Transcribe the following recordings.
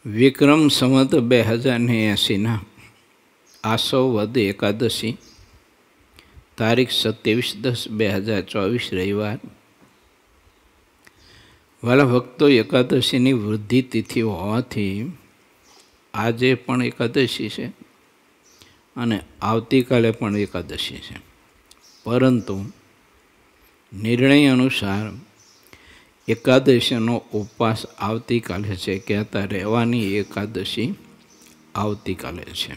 વિક્રમ સંવત 2080 આસો વદ એકાદશી તારીખ 27/10/2024 રવિવાર. વાલા ભક્તો, એકાદશીની વૃદ્ધિ તિથિ હોવાથી આજે પણ એકાદશી છે અને આવતીકાલે પણ એકાદશી છે, પરંતુ નિર્ણય અનુસાર એકાદશીનો ઉપવાસ આવતીકાલે છે, કહેતા રહેવાની એકાદશી આવતીકાલે છે.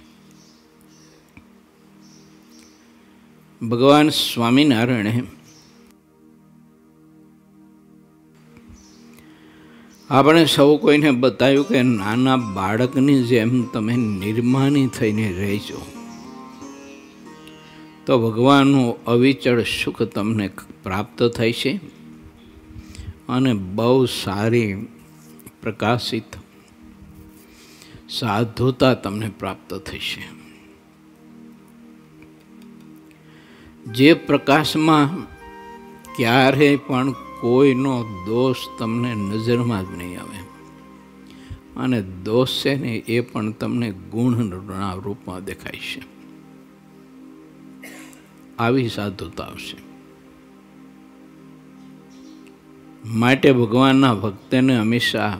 ભગવાન સ્વામિનારાયણે આપણે સૌ કોઈને બતાવ્યું કે નાના બાળકની જેમ તમે નિર્માની થઈને રહેજો તો ભગવાનનું અવિચળ સુખ તમને પ્રાપ્ત થાય છે અને બહુ સારી પ્રકાશિત સાધુતા તમને પ્રાપ્ત થશે. જે પ્રકાશમાં ક્યારેય પણ કોઈનો દોષ તમને નજરમાં જ નહીં આવે અને દોષ છે ને એ પણ તમને ગુણના રૂપમાં દેખાય છે. આવી સાધુતા આવશે. માટે ભગવાનના ભક્તને હંમેશા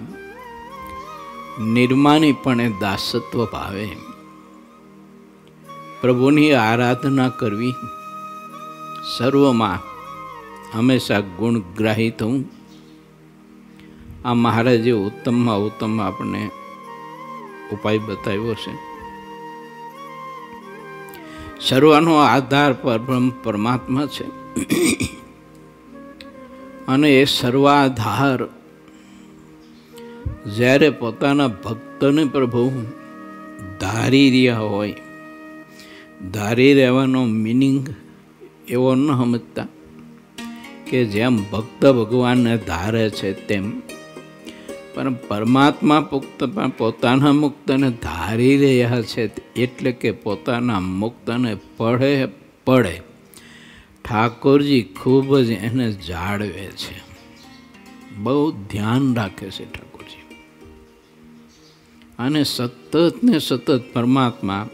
નિર્માનીપણે દાસત્વ ભાવે પ્રભુની આરાધના કરવી, સર્વમાં હંમેશા ગુણગ્રાહી થવું. આ મહારાજે ઉત્તમમાં ઉત્તમ આપણને ઉપાય બતાવ્યો છે. સર્વનો આધાર પરબ્રહ્મ પરમાત્મા છે અને એ સર્વાધાર જ્યારે પોતાના ભક્તને પ્રભુ ધારી રહ્યા હોય, ધારી રહેવાનો મિનિંગ એવો ન સમજતા કે જેમ ભક્ત ભગવાનને ધારે છે તેમ, પણ પરમાત્મા પોતાના મુક્તને ધારી રહ્યા છે, એટલે કે પોતાના મુક્તને પડે ઠાકોરજી ખૂબ જ એને જાળવે છે, બહુ ધ્યાન રાખે છે ઠાકોરજી. અને સતત ને સતત પરમાત્મા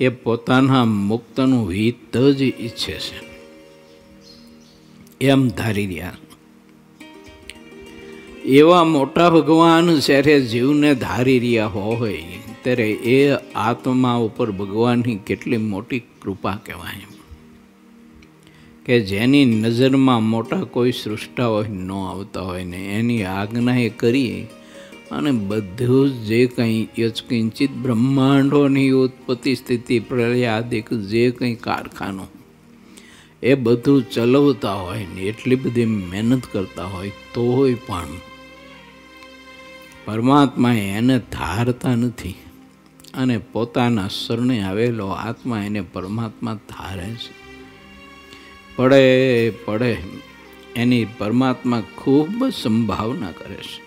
એ પોતાના મુક્તનું હિત જ ઈચ્છે છે, એમ ધારી રહ્યા. એવા મોટા ભગવાન જ્યારે જીવને ધારી રહ્યા હોય ત્યારે એ આત્મા ઉપર ભગવાનની કેટલી મોટી કૃપા કહેવાય કે જેની નજરમાં મોટા કોઈ સૃષ્ટા હોય ન આવતા હોય ને એની આજ્ઞાએ કરી અને બધું જે કંઈ યત્કિંચિત બ્રહ્માંડોની ઉત્પત્તિ સ્થિતિ પ્રલયાદિક જે કંઈ કારખાનું એ બધું ચલાવતા હોય ને એટલી બધી મહેનત કરતા હોય તોય પણ પરમાત્મા એને ધારતા નથી અને પોતાના શરણે આવેલો આત્મા એને પરમાત્મા ધારે છે. પડે એની પરમાત્મા ખૂબ સંભાવના કરે છે.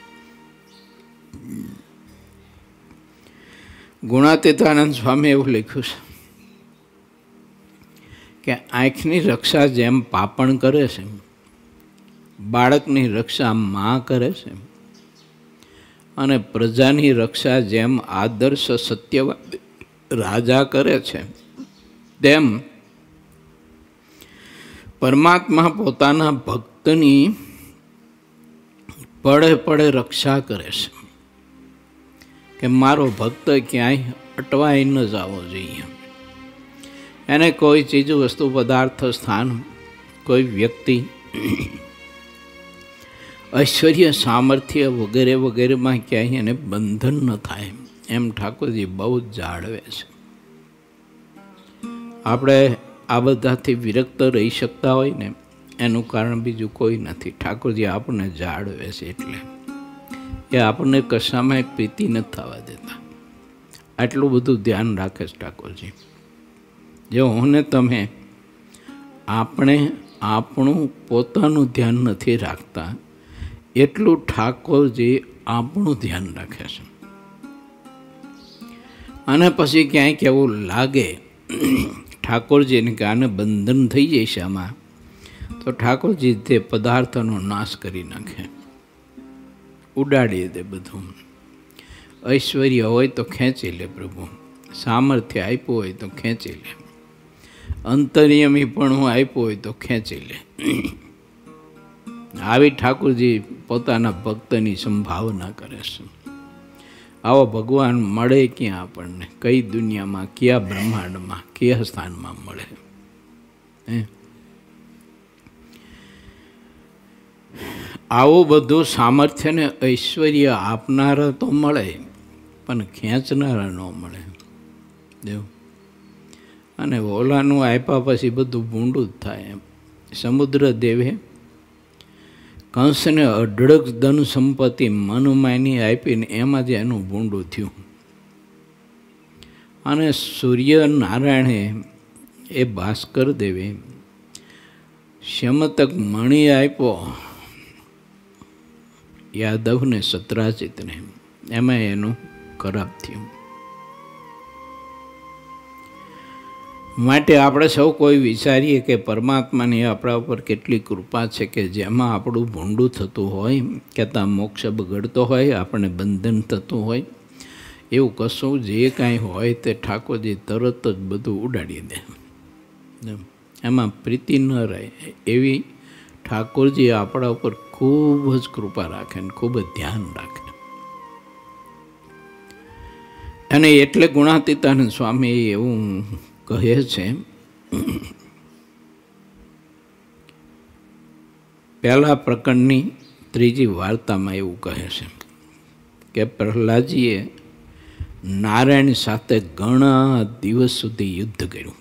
ગુણાતીતાનંદ સ્વામી એવું લખ્યું છે કે આંખની રક્ષા જેમ પાપણ કરે છે, બાળકની રક્ષા મા કરે છે, અને પ્રજાની રક્ષા જેમ આદર્શ સત્યવાદ રાજા કરે છે, તેમ પરમાત્મા પોતાના ભક્તની પડે રક્ષા કરે છે કે મારો ભક્ત ક્યાંય અટવાઈ ન જવો જોઈએ. એને કોઈ ચીજ વસ્તુ પદાર્થ સ્થાન કોઈ વ્યક્તિ ઐશ્વર્ય સામર્થ્ય વગેરે વગેરેમાં ક્યાંય એને બંધન ન થાય એમ ઠાકોરજી બહુ જ જાળવે છે. આપણે આ બધાથી વિરક્ત રહી શકતા હોય ને એનું કારણ બીજું કોઈ નથી, ઠાકોરજી આપણને જાળવે છે. એટલે એ આપણને કશામાં પ્રીતિ નથી થવા દેતા, આટલું બધું ધ્યાન રાખે છે ઠાકોરજી. જો હું ને તમે આપણે આપણું પોતાનું ધ્યાન નથી રાખતા એટલું ઠાકોરજી આપણું ધ્યાન રાખે છે. અને પછી ક્યાંક એવું લાગે ઠાકોરજીને કે આને બંધન થઈ જશે આમાં, તો ઠાકોરજી તે પદાર્થનો નાશ કરી નાખે, ઉડાડી દે બધું. ઐશ્વર્ય હોય તો ખેંચી લે પ્રભુ, સામર્થ્ય આપ્યું હોય તો ખેંચી લે, અંતર્યામી પણ હું આપ્યું હોય તો ખેંચી લે. આવી ઠાકોરજી પોતાના ભક્તની સંભાવના કરે છે. આવો ભગવાન મળે ક્યાં આપણને? કઈ દુનિયામાં, કયા બ્રહ્માંડમાં, કયા સ્થાનમાં મળે? આવું બધું સામર્થ્ય ને ઐશ્વર્ય આપનારા તો મળે, પણ ખેંચનારા ન મળે. દેવ અને ઓલાનું આપ્યા પછી બધું ભૂંડું જ થાય. સમુદ્ર દેવે કંસને અઢળક ધન સંપત્તિ મનમાની આપીને એમાં જ એનું ભૂંડું થયું. અને સૂર્યનારાયણે એ ભાસ્કર દેવે શ્યમતક મણી આપ્યો યાદવને, સત્રાજીતને, એમાં એનું ખરાબ થયું. માટે આપણે સૌ કોઈ વિચારીએ કે પરમાત્માની આપણા ઉપર કેટલી કૃપા છે કે જેમાં આપણું ભૂંડું થતું હોય, કહેતા મોક્ષ બગડતો હોય, આપણને બંધન થતું હોય, એવું કશું જે કાંઈ હોય તે ઠાકોરજી તરત જ બધું ઉડાડી દે. એમાં પ્રીતિ ન રહે એવી ઠાકોરજી આપણા ઉપર ખૂબ જ કૃપા રાખે ને ખૂબ જ ધ્યાન રાખે. અને એટલે ગુણાતીતાનંદ સ્વામી એવું કહે છે, પહેલા પ્રકરણની 3જી વાર્તામાં એવું કહે છે કે પ્રહલાદજીએ નારાયણ સાથે ઘણા દિવસ સુધી યુદ્ધ કર્યું,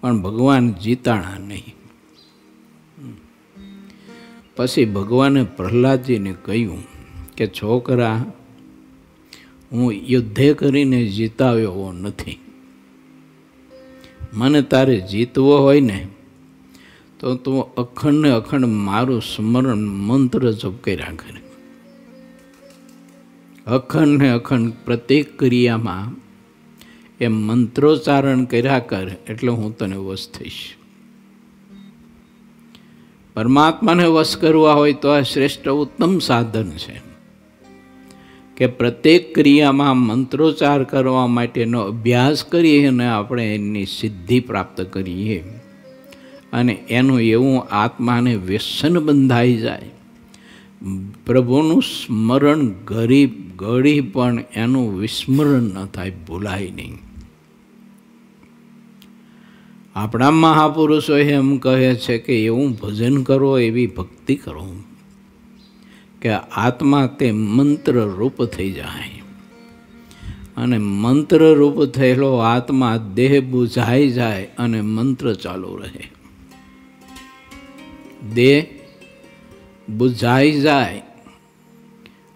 પણ ભગવાન જીતાણા નહીં. પછી ભગવાને પ્રહલાદજીને કહ્યું કે છોકરા, હું યુદ્ધે કરીને જીતાવ્યો નથી. મને તારે જીતવો હોય ને તો તું અખંડ ને અખંડ મારું સ્મરણ મંત્ર જપ કર્યા કરે. અખંડ ને અખંડ પ્રત્યેક ક્રિયામાં એ મંત્રોચ્ચારણ કર્યા કર, એટલે હું તને વશ થઈશ. પરમાત્માને વશ કરવા હોય તો આ શ્રેષ્ઠ ઉત્તમ સાધન છે કે પ્રત્યેક ક્રિયામાં મંત્રોચ્ચાર કરવા માટેનો અભ્યાસ કરીએ અને આપણે એની સિદ્ધિ પ્રાપ્ત કરીએ. અને એનું એવું આત્માને વ્યસન બંધાઈ જાય, પ્રભુનું સ્મરણ ઘડી પણ એનું વિસ્મરણ ન થાય, ભૂલાય નહીં. આપણા મહાપુરુષો એમ કહે છે કે એવું ભજન કરો, એવી ભક્તિ કરો કે આત્મા તે મંત્ર રૂપ થઈ જાય. અને મંત્ર રૂપ થયેલો આત્મા દેહ બુઝાઈ જાય અને મંત્ર ચાલુ રહે. દેહ બુઝાઈ જાય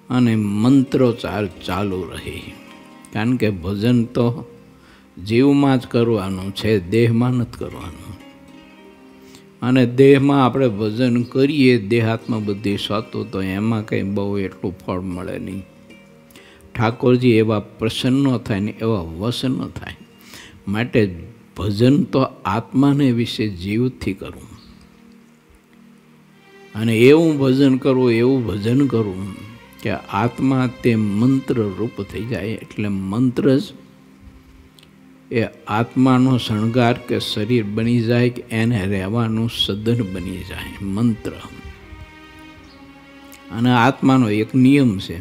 અને મંત્રોચ્ચાર ચાલુ રહે. કારણ કે ભજન તો જીવમાં જ કરવાનું છે, દેહમાં નથી કરવાનું. અને દેહમાં આપણે ભજન કરીએ, દેહાત્મા બધી સ્વાતો, તો એમાં કંઈ બહુ એટલું ફળ મળે નહીં. ઠાકોરજી એવા પ્રસન્ન થાય ને એવા વશ ન થાય. માટે ભજન તો આત્માને વિશે જીવથી કરવું. અને એવું ભજન કરવું, એવું ભજન કરવું કે આત્મા તે મંત્ર રૂપ થઈ જાય. એટલે મંત્ર જ એ આત્માનો શણગાર કે શરીર બની જાય, કે એને રહેવાનું સદન બની જાય મંત્ર. અને આત્માનો એક નિયમ છે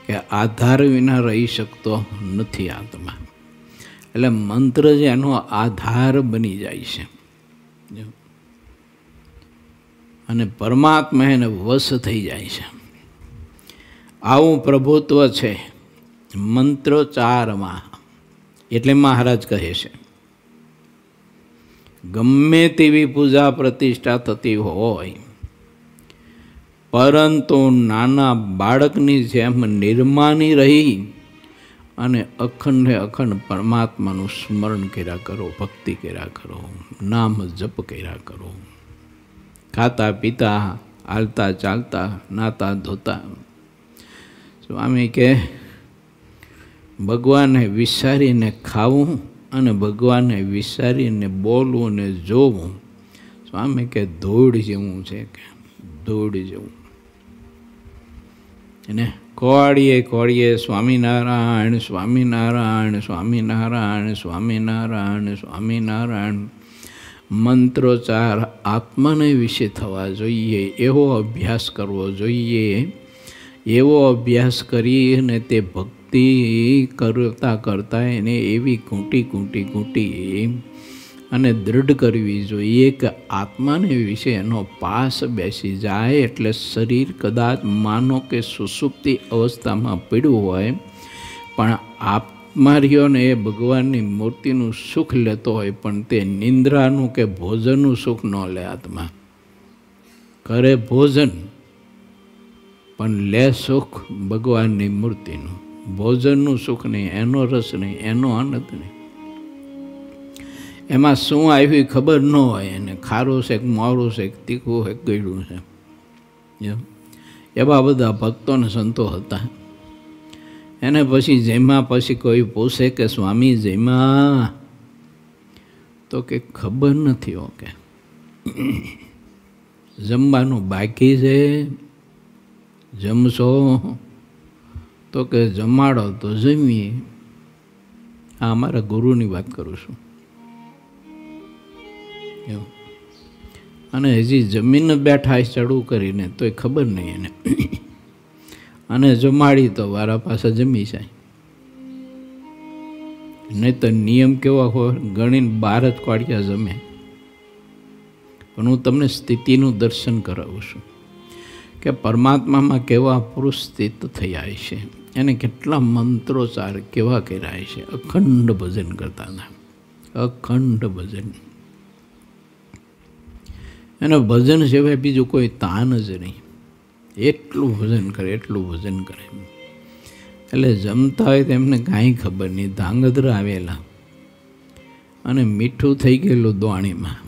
કે આધાર વિના રહી શકતો નથી આત્મા. એટલે મંત્ર જ એનો આધાર બની જાય છે. અને પરમાત્મા એને વશ થઈ જાય છે. આવું પ્રભુત્વ છે મંત્રોચ્ચારમાં. એટલે મહારાજ કહે છે, ગમે તેવી પૂજા પ્રતિષ્ઠા થતી હોય, પરંતુ નાના બાળકની જેમ નિર્માની રહી અને અખંડે અખંડ પરમાત્માનું સ્મરણ કર્યા કરો, ભક્તિ કર્યા કરો, નામ જપ કર્યા કરો. ખાતા પીતા, હાલતા ચાલતા, નાતા ધોતા. સ્વામી કે ભગવાનને વિચારીને ખાવું અને ભગવાનને વિચારીને બોલવું ને જોવું, સ્વામી કે ધૂળ જેવું છે, કે ધૂળ જેવું. એને કોળીએ કોળીએ સ્વામિનારાયણ સ્વામિનારાયણ સ્વામિનારાયણ સ્વામિનારાયણ સ્વામિનારાયણ મંત્રોચ્ચાર આત્માને વિશે થવા જોઈએ, એવો અભ્યાસ કરવો જોઈએ. એવો અભ્યાસ કરીને તે ભક્તિ કરતાં કરતાં એને એવી ઘૂંટી અને દૃઢ કરવી જોઈએ કે આત્માને વિશે એનો પાસ બેસી જાય. એટલે શરીર કદાચ માનો કે સુષુપ્તિ અવસ્થામાં પડ્યું હોય, પણ આત્માર્યોને એ ભગવાનની મૂર્તિનું સુખ લેતો હોય, પણ તે નિંદ્રાનું કે ભોજનનું સુખ ન લે. આત્મા કરે ભોજન પણ લે સુખ ભગવાનની મૂર્તિનું. ભોજનનું સુખ નહીં, એનો રસ નહીં, એનો આનંદ નહીં. એમાં શું આવ્યું ખબર ન હોય એને. ખારું છે કે મોરું છે કે તીખું છે કે ગળ્યું છે. એવા બધા ભક્તો ને સંતો હતા. એને પછી જેમાં પછી કોઈ પૂછે કે સ્વામી જેમાં, તો કે ખબર નથી. ઓકે, જમવાનું બાકી છે, જમશો? તો કે જમાડો તો જમીએ. આ અમારા ગુરુની વાત કરું છું. અને હજી જમીન બેઠા ચડવું કરીને તોય ખબર નહીં એને. અને જમાડી તો વારા પાસે જમી જાય. નહીં તો નિયમ કેવા હોય, ગણીને 12 જ કોડિયા જમે. પણ હું તમને સ્થિતિનું દર્શન કરાવું છું કે પરમાત્મામાં કેવા પુરુષ સ્થિત થયા છે, એને કેટલા મંત્રોચ્ચાર કેવા કર્યા છે. અખંડ ભજન કરતા હતા, અખંડ ભજન. એનો ભજન સિવાય બીજું કોઈ તાન જ નહીં. એટલું ભજન કરે, એટલું ભજન કરે. એટલે જમતા હોય તો એમને કાંઈ ખબર નહીં. ધાંગધ્રા આવેલા અને મીઠું થઈ ગયેલું દોણીમાં.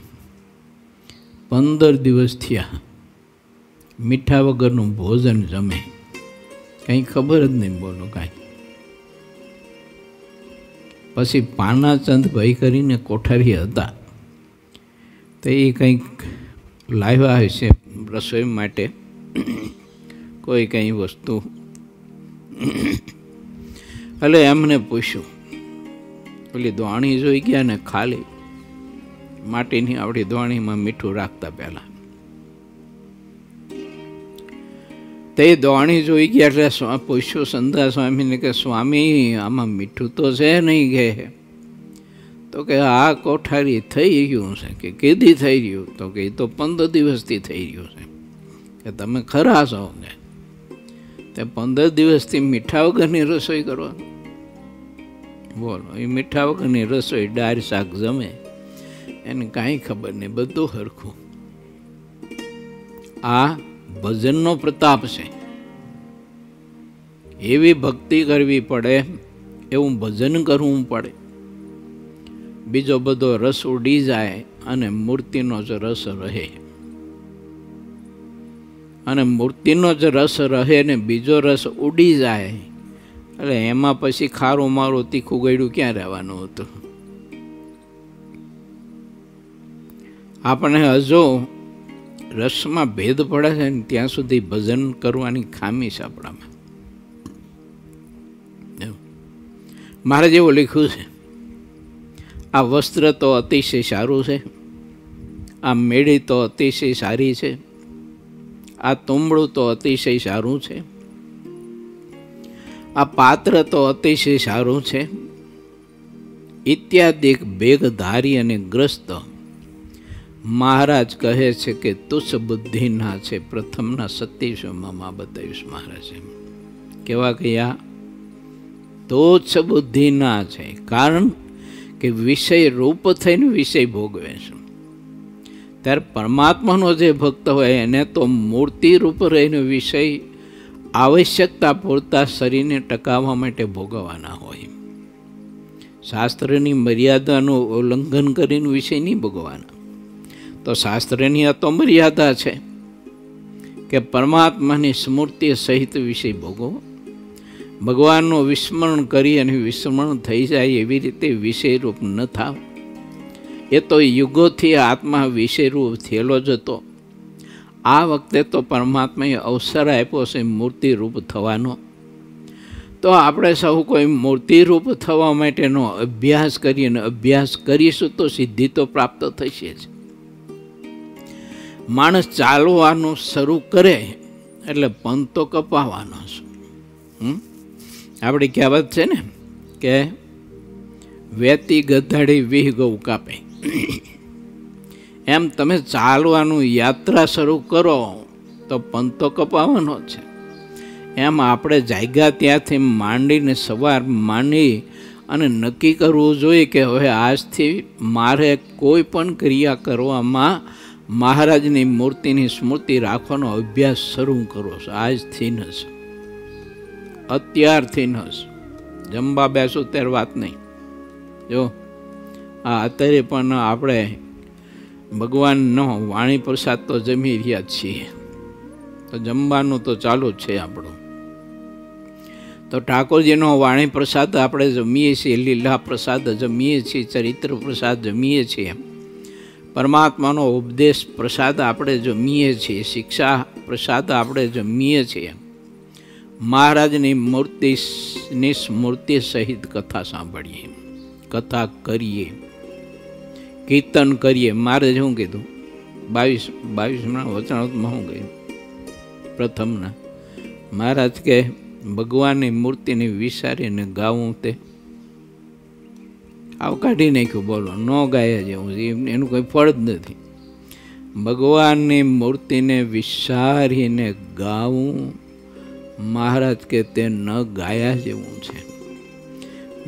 15 દિવસ થયા મીઠા વગરનું ભોજન જમે, કંઈ ખબર જ નહીં. બોલો કાંઈ. પછી પાનાચંદ ભાઈ કરીને કોઠારી હતા, તો એ કંઈક લાવ્યા હશે રસોઈ માટે કોઈ કંઈ વસ્તુ. એટલે એમને પૂછ્યું, પેલી દોણી જોઈ ગયા ને ખાલી માટીની આવડી દોણીમાં મીઠું રાખતા પહેલાં. તે દોણી જોઈ ગયા એટલે પૂછ્યું સંધા સ્વામીને કે સ્વામી આમાં મીઠું તો છે નહીં? કે તો કે આ કોઠારી થઈ ગયું છે. કે કીધી થઈ રહ્યું? તો કે એ તો 15 દિવસથી થઈ રહ્યું છે. કે તમે ખરા છો કે તે 15 દિવસથી મીઠા વગરની રસોઈ કરો? બોલો, એ મીઠા વગરની રસોઈ દાળ શાક જમે, એને કાંઈ ખબર નહીં, બધું હરખું. આ ભજનનો પ્રતાપ છે. એવી ભક્તિ કરવી પડે, એવું ભજન કરવું પડે. બીજો બધો રસ ઉડી જાય અને મૂર્તિનો જ રસ રહે. અને મૂર્તિનો જ રસ રહે ને બીજો રસ ઉડી જાય એટલે એમાં પછી ખારું મારું તીખું ગળ્યું ક્યાં રહેવાનું હતું? આપણે હજુ રસમાં ભેદ પડે છે ને ત્યાં સુધી ભજન કરવાની ખામી છે આપણામાં. મારે જેવું લખ્યું છે, આ વસ્ત્ર તો અતિશય સારું છે, આ મેળી તો અતિશય સારી છે, આ તુંબડું તો અતિશય સારું છે, આ પાત્ર તો અતિશય સારું છે, ઇત્યાદિ બેગધારી અને ગ્રસ્ત મહારાજ કહે છે કે તુચ્છ બુદ્ધિના છે. પ્રથમના 27માં બતાવીશ મહારાજે કેવા કયા? તુચ્છ બુદ્ધિના છે. કારણ કે વિષય રૂપ થઈને વિષય ભોગવે છે. ત્યારે પરમાત્માનો જે ભક્ત હોય એને તો મૂર્તિ રૂપ રહીને વિષય આવશ્યકતા પૂરતા શરીરને ટકાવવા માટે ભોગવવાના હોય. શાસ્ત્રની મર્યાદાનું ઉલ્લંઘન કરીને વિષય નહીં ભોગવવાના. તો શાસ્ત્રની આ તો મર્યાદા છે કે પરમાત્માની સ્મૃતિ સહિત વિષય ભોગવો. ભગવાનનું વિસ્મરણ કરી અને વિસ્મરણ થઈ જાય એવી રીતે વિષયરૂપ ન થાવ. એ તો યુગોથી આત્મા વિષયરૂપ થયેલો જ હતો. આ વખતે તો પરમાત્માએ અવસર આપ્યો છે મૂર્તિરૂપ થવાનો, તો આપણે સૌ કોઈ મૂર્તિરૂપ થવા માટેનો અભ્યાસ કરીએ, અને અભ્યાસ કરીશું તો સિદ્ધિ તો પ્રાપ્ત થશે જ. માણસ ચાલવાનું શરૂ કરે એટલે પંથ તો કપાવવાનો છે. આપણી કહેવત છે ને કે વેતી ગધાડી વીહ ગૌ કાપે. એમ તમે ચાલવાનું યાત્રા શરૂ કરો તો પંથ તો કપાવવાનો છે. એમ આપણે જાગ્યા ત્યાંથી માંડીને સવાર માંડી અને નક્કી કરવું જોઈએ કે હવે આજથી મારે કોઈ પણ ક્રિયા કરવામાં મહારાજની મૂર્તિની સ્મૃતિ રાખવાનો અભ્યાસ શરૂ કરવો છે. આજથી ન જ, અત્યારથી ન જ. જમવા બેસું ત્યારે વાત નહીં. જો અત્યારે પણ આપણે ભગવાનનો વાણી પ્રસાદ તો જમી રહ્યા છીએ, તો જમવાનું તો ચાલુ જ છે આપણું. તો ઠાકોરજીનો વાણી પ્રસાદ આપણે જમીએ છીએ, લીલા પ્રસાદ જમીએ છીએ, ચરિત્ર પ્રસાદ જમીએ છીએ, પરમાત્માનો ઉપદેશ પ્રસાદ આપણે જમીએ છીએ, શિક્ષા પ્રસાદ આપણે જમીએ છીએ, મહારાજની મૂર્તિની સ્મૃતિ સહિત કથા સાંભળીએ, કથા કરીએ, કીર્તન કરીએ. મારે શું કીધું 22ના વચનામૃતમાં શું કહ્યું? પ્રથમના મહારાજ કે ભગવાનની મૂર્તિને વિચારીને ગાવું તે આવ કાઢી નાખ્યું. બોલો, ન ગાયા જેવું એનું કોઈ ફળ જ નથી. ભગવાનની મૂર્તિને વિચારીને ગાવું, મહારાજ કે તે ન ગાયા જેવું છે.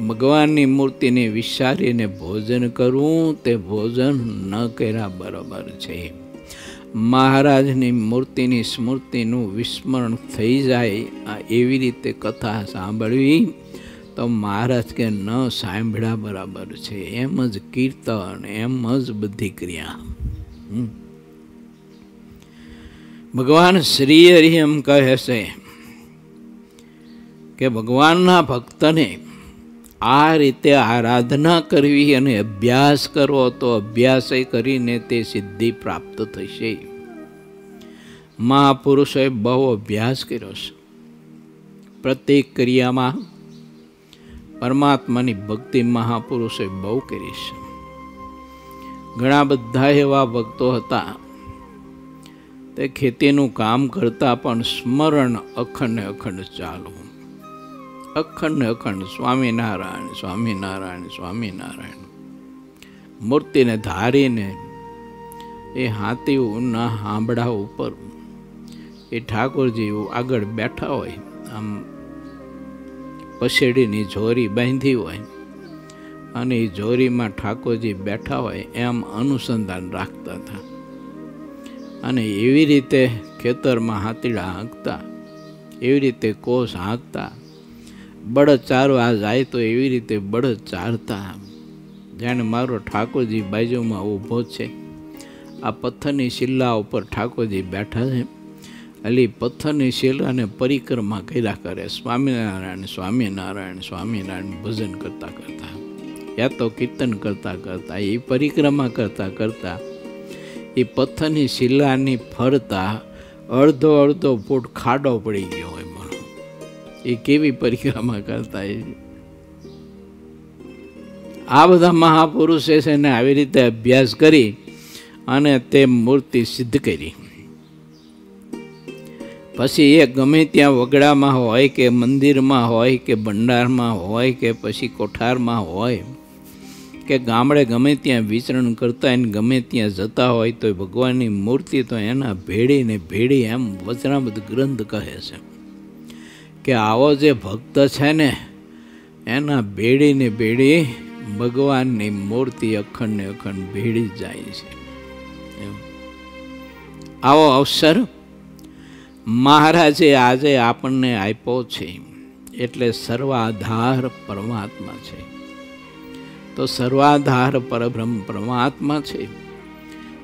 ભગવાનની મૂર્તિને વિચારીને ભોજન કરવું તે ભોજન ન કર્યા બરાબર છે. મહારાજની મૂર્તિની સ્મૃતિનું વિસ્મરણ થઈ જાય એવી રીતે કથા સાંભળવી તો મહારાજ કે ન સાંભળ્યા બરાબર છે. એમ જ કીર્તન, એમ જ બધી ક્રિયા. ભગવાન શ્રી હરિ એમ કહે છે કે ભગવાનના ભક્તને આ રીતે આરાધના કરવી અને અભ્યાસ કરવો તો અભ્યાસ કરીને તે સિદ્ધિ પ્રાપ્ત થશે. મહાપુરુષોએ બહુ અભ્યાસ કર્યો છે. પ્રત્યેક ક્રિયામાં પરમાત્માની ભક્તિ મહાપુરુષોએ બહુ કરી છે. ઘણા બધા એવા ભક્તો હતા તે ખેતીનું કામ કરતા પણ સ્મરણ અખંડ અખંડ ચાલુ, અખંડ અખંડ સ્વામિનારાયણ સ્વામિનારાયણ સ્વામિનારાયણ. મૂર્તિને ધારીને એ હાથીના હાંભળા ઉપર એ ઠાકોરજી આગળ બેઠા હોય, આમ પસેડીની જોરી બાંધી હોય અને એ જોરીમાં ઠાકોરજી બેઠા હોય એમ અનુસંધાન રાખતા હતા. અને એવી રીતે ખેતરમાં હાથીડા હાંકતા, એવી રીતે કોસ હાંકતા, બળદ ચારવા જાય તો એવી રીતે બળદ ચારતા. જાણે મારો ઠાકોરજી બાજુમાં ઊભો છે, આ પથ્થરની શિલ્લા ઉપર ઠાકોરજી બેઠા છે, એટલે પથ્થરની શિલ્લાને પરિક્રમા કર્યા કરે, સ્વામિનારાયણ સ્વામિનારાયણ સ્વામિનારાયણ ભજન કરતા કરતા, યા તો કીર્તન કરતા કરતા, એ પરિક્રમા કરતા કરતા એ પથ્થરની શિલ્લાની ફરતા અડધો અડધો ફૂટ ખાડો પડી ગયો હોય. એ કેવી પરિક્રમા કરતા. આ બધા મહાપુરુષે છે ને આવી રીતે અભ્યાસ કરી અને તે મૂર્તિ સિદ્ધ કરી. પછી એ ગમે ત્યાં વગડામાં હોય કે મંદિરમાં હોય કે ભંડારમાં હોય કે પછી કોઠારમાં હોય કે ગામડે ગમે ત્યાં વિચરણ કરતા હોય ને ગમે ત્યાં જતા હોય તો ભગવાનની મૂર્તિ તો એના ભેળી ને ભેળી, એમ વચનામૃત ગ્રંથ કહે છે કે આવો જે ભક્ત છે ને એના ભેળી ને ભેળી ભગવાનની મૂર્તિ અખંડ ને અખંડ ભેળી જાય છે. આવો અવસર મહારાજે આજે આપણને આપ્યો છે. એટલે સર્વાધાર પરમાત્મા છે. તો સર્વાધાર પરબ્રહ્મ પરમાત્મા છે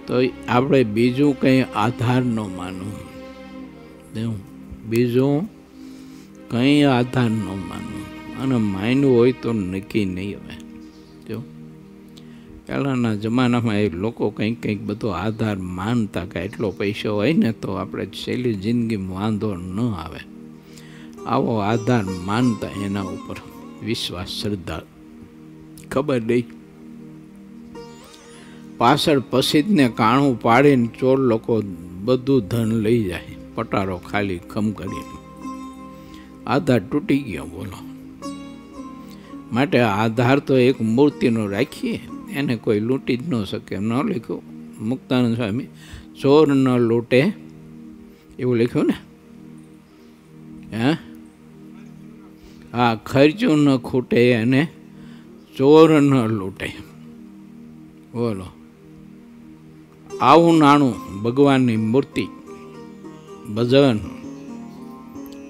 તો આપણે બીજું કંઈ આધાર ન માનવું, બીજું કંઈ આધાર ન માનવું. અને માન્યું હોય તો નક્કી નહીં. હવે જો પહેલાંના જમાનામાં એ લોકો કંઈક બધો આધાર માનતા કે એટલો પૈસો હોય ને તો આપણે છેલ્લી જિંદગીમાં વાંધો ન આવે, આવો આધાર માનતા, એના ઉપર વિશ્વાસ, શ્રદ્ધા. ખબર નહીં પાછળ પસીદને કાણું પાડીને ચોર લોકો બધું ધન લઈ જાય, પટારો ખાલી ખમ કરીને. આધાર તૂટી ગયો, બોલો. માટે આધાર તો એક મૂર્તિનો રાખીએ, એને કોઈ લૂંટી જ ન શકે. ન લખ્યું મુક્તાનંદ સ્વામી, ચોર ન લૂંટે, એવું લખ્યું ને? હા, ખર્ચું ન ખૂટે અને ચોર ન લૂંટે. બોલો, આવું નાણું ભગવાનની મૂર્તિ, ભજન,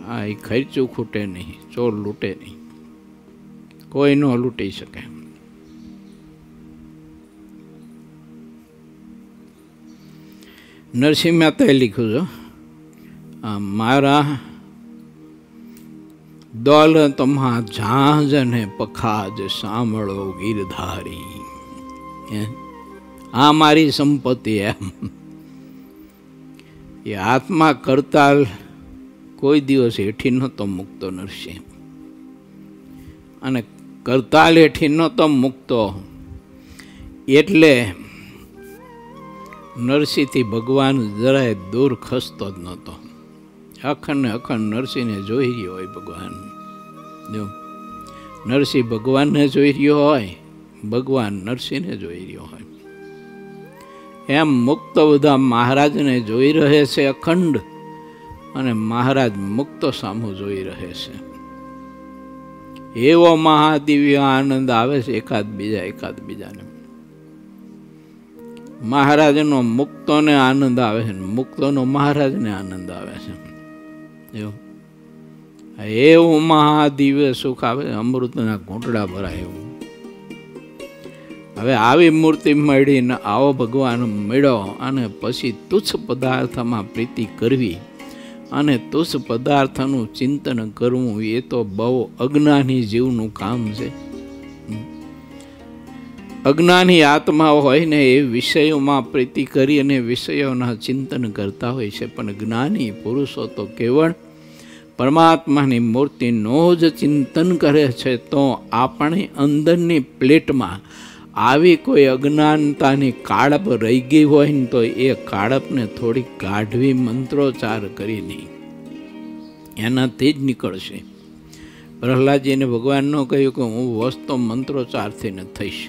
હા, એ ખર્ચું ખૂટે નહીં, ચોર લૂંટે નહીં, કોઈ ન લૂંટી શકે. નરસિંહ મહેતાએ લખ્યું છે, મારા દોલતમાં ઝાંઝ ને પખાજ સાંભળો ગીરધારી. આ મારી સંપત્તિ. એમ એ આત્મા કરતાલ કોઈ દિવસ હેઠી નહોતો મૂકતો નરસિંહ, અને કરતાલ હેઠી નહોતો મૂકતો એટલે નરસિંહથી ભગવાન જરાય દૂર ખસતો જ નહોતો. અખંડ ને અખંડ નરસિંહને જોઈ રહ્યો હોય ભગવાન. જો નરસિંહ ભગવાનને જોઈ રહ્યો હોય, ભગવાન નરસિંહને જોઈ રહ્યો હોય. એમ મુક્ત બધા મહારાજને જોઈ રહે છે અખંડ, અને મહારાજ મુક્ત સામું જોઈ રહે છે. એવો મહાદિવ્ય આનંદ આવે છે એકાદ બીજાને. મહારાજનો મુક્તોને આનંદ આવે છે, મુક્તોનો મહારાજને આનંદ આવે છે. એવું મહાદિવ્ય સુખ આવે, અમૃતના ઘૂંટડા ભરાય એવું. હવે આવી મૂર્તિ મળીને આવો ભગવાન મળ્યો, અને પછી તુચ્છ પદાર્થમાં પ્રીતિ કરવી અને તુચ્છ પદાર્થનું ચિંતન કરવું, એ તો બહુ અજ્ઞાની જીવનું કામ છે. અજ્ઞાની આત્મા હોય ને એ વિષયોમાં પ્રીતિ કરી અને વિષયોના ચિંતન કરતા હોય છે, પણ જ્ઞાની પુરુષો તો કેવળ પરમાત્માની મૂર્તિનો જ ચિંતન કરે છે. તો આપણી અંદરની પ્લેટમાં આવી કોઈ અજ્ઞાનતાની કાળપ રહી ગઈ હોય ને તો એ કાળપને થોડી કાઢવી મંત્રોચ્ચાર કરીને, એનાથી જ નીકળશે. પ્રહલાદજીને ભગવાનનો કહ્યું કે હું વસ તો મંત્રોચ્ચારથી ન થઈશ,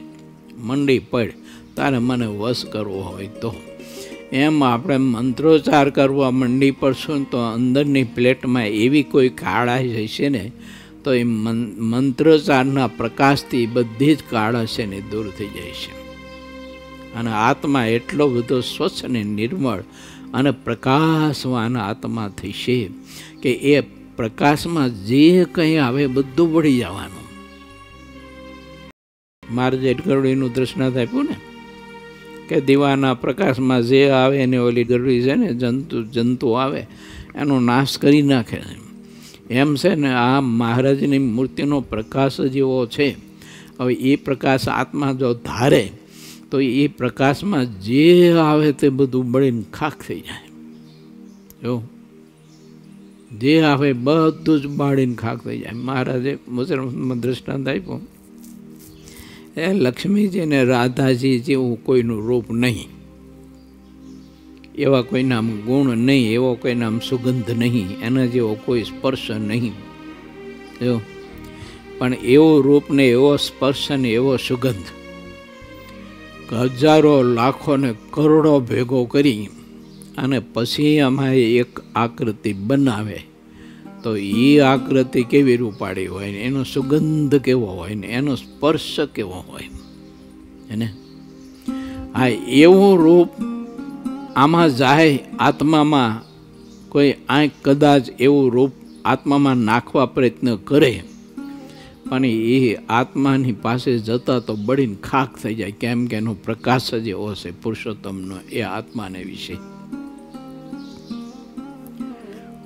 મંડી પડ તારે મને વશ કરવો હોય તો. એમ આપણે મંત્રોચ્ચાર કરવા મંડી પડશું તો અંદરની પ્લેટમાં એવી કોઈ કાળા હશે ને તો એ મંત્રોચ્ચારના પ્રકાશથી બધી જ કાળા છે ને દૂર થઈ જાય છે. અને આત્મા એટલો બધો સ્વચ્છ ને નિર્મળ અને પ્રકાશવાન આત્મા થશે કે એ પ્રકાશમાં જે કંઈ આવે બધું ભળી જવાનું. મારે જે ગરુડીનું દૃષ્ટાંત આપ્યું ને કે દીવાના પ્રકાશમાં જે આવે એને ઓલી ગરુડી છે ને જંતુ આવે એનો નાશ કરી નાખે છે. એમ છે ને આ મહારાજની મૂર્તિનો પ્રકાશ જેવો છે. હવે એ પ્રકાશ આત્મા જો ધારે તો એ પ્રકાશમાં જે આવે તે બધું બળીને ખાખ થઈ જાય. જો જે આવે બધું જ બાળીને ખાખ થઈ જાય. મહારાજે મુસલમાનમાં દૃષ્ટાંત આપ્યું, એ લક્ષ્મીજી ને રાધાજી જેવું કોઈનું રૂપ નહીં, એવા કોઈના ગુણ નહીં, એવો કોઈના સુગંધ નહીં, એના જેવો કોઈ સ્પર્શ નહીં. જો પણ એવું રૂપ ને એવો સ્પર્શ ને એવો સુગંધ હજારો લાખો ને કરોડો ભેગો કરી અને પછી અમારે એક આકૃતિ બનાવે તો એ આકૃતિ કેવી રૂપાળી હોય ને એનો સુગંધ કેવો હોય ને એનો સ્પર્શ કેવો હોય એને. આ એવું રૂપ આમાં જાય આત્મામાં, કોઈ આંખ કદાચ એવું રૂપ આત્મામાં નાખવા પ્રયત્ન કરે પણ એ આત્માની પાસે જતા તો બળીને ખાખ થઈ જાય. કેમ કે એનો પ્રકાશ જ એવો છે પુરુષોત્તમનો એ આત્માને વિશે.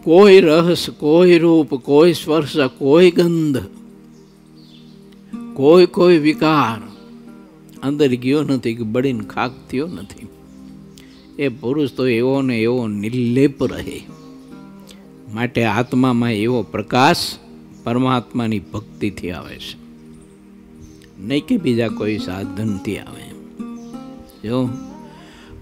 કોઈ રસ, કોઈ રૂપ, કોઈ સ્પર્શ, કોઈ ગંધ, કોઈ વિકાર અંદર ગયો નથી કે બળીને ખાક થયો નથી. એ પુરુષ તો એવો ને એવો નિર્લેપ રહે. માટે આત્મામાં એવો પ્રકાશ પરમાત્માની ભક્તિથી આવે છે, નહીં કે બીજા કોઈ સાધનથી આવે. જો